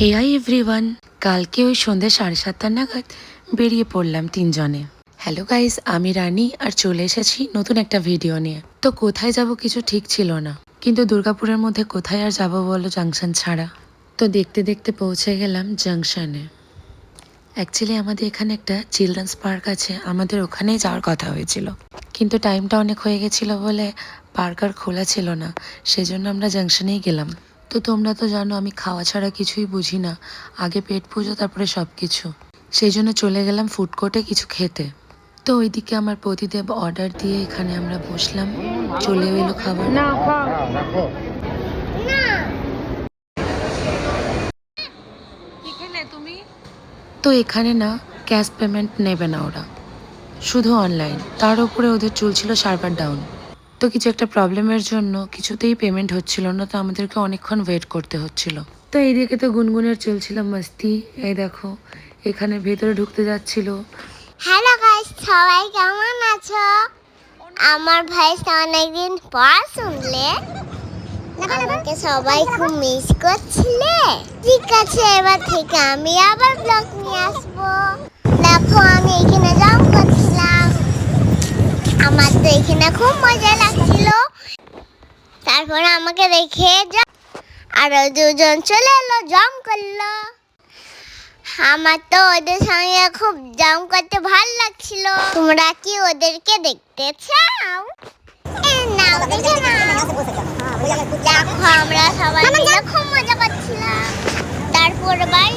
হে hi everyone, কালকে ওই সন্ধ্যে 7:30 নাগাদ বেরিয়ে পড়লাম তিনজনে। হ্যালো গাইস, আমি রানী আর চলে এসেছি নতুন একটা ভিডিও নিয়ে। তো কোথায় যাব কিছু ঠিক ছিল না, কিন্তু দুর্গাপুরের মধ্যে কোথায় আর যাব বলো জাংশন ছাড়া। তো দেখতে দেখতে পৌঁছে গেলাম জাংশনে। অ্যাকচুয়ালি আমাদের এখানে একটা চিলড্রেন্স পার্ক আছে, আমাদের ওখানেই যাওয়ার কথা হয়েছিল, কিন্তু টাইমটা অনেক হয়ে গেছিলো বলে পার্ক আর খোলা ছিল না, সেজন্য আমরা জাংশনেই গেলাম। তো তোমরা তো জানো আমি খাওয়া ছাড়া কিছুই বুঝি না, আগে পেট পুজো তারপরে সব কিছু। সেই জন্য চলে গেলাম ফুড কোর্টে কিছু খেতে। তো ওইদিকে আমার পতিদেব অর্ডার দিয়ে এখানে আমরা বসলাম, চলেও এলো খাবার। তো এখানে না ক্যাশ পেমেন্ট নেবে না ওরা, শুধু অনলাইন। তার উপরে ওদের চলছিল সার্ভার ডাউন, তো কিছু একটা প্রবলেমের জন্য কিছুতেই পেমেন্ট হচ্ছিল না, তো আমাদেরকে অনেকক্ষণ ওয়েট করতে হচ্ছিল। তো এইদিকে তো গুনগুনের চলছিল মাস্তি। এই দেখো এখানে ভেতরে ঢুকতে যাচ্ছিল। হ্যালো গাইস, সবাই কেমন আছো? আমার ভয়েস অনেকদিন পর শুনলে, আমাকে সবাই খুব মিস করছিলে। ঠিক আছে, এবার থেকে আমি আবার ব্লগ নিয়ে আসবো। দেখো আমি এখানে জাম্প করছিলাম, আমার তো এখানে খুব মজা লাগছিল। তারপর আমাকে দেখে আরো দুজন চলে এলো, জাম্প করলো। আমার তো ওদের সঙ্গে খুব জাম্প করতে ভালো লাগছিল। তোমরা কি ওদেরকে দেখতে চাও? নাও দেখে নাও। দেখো আমরা সবাই মিলে খুব মজা করছিলাম। তারপর বাড়ি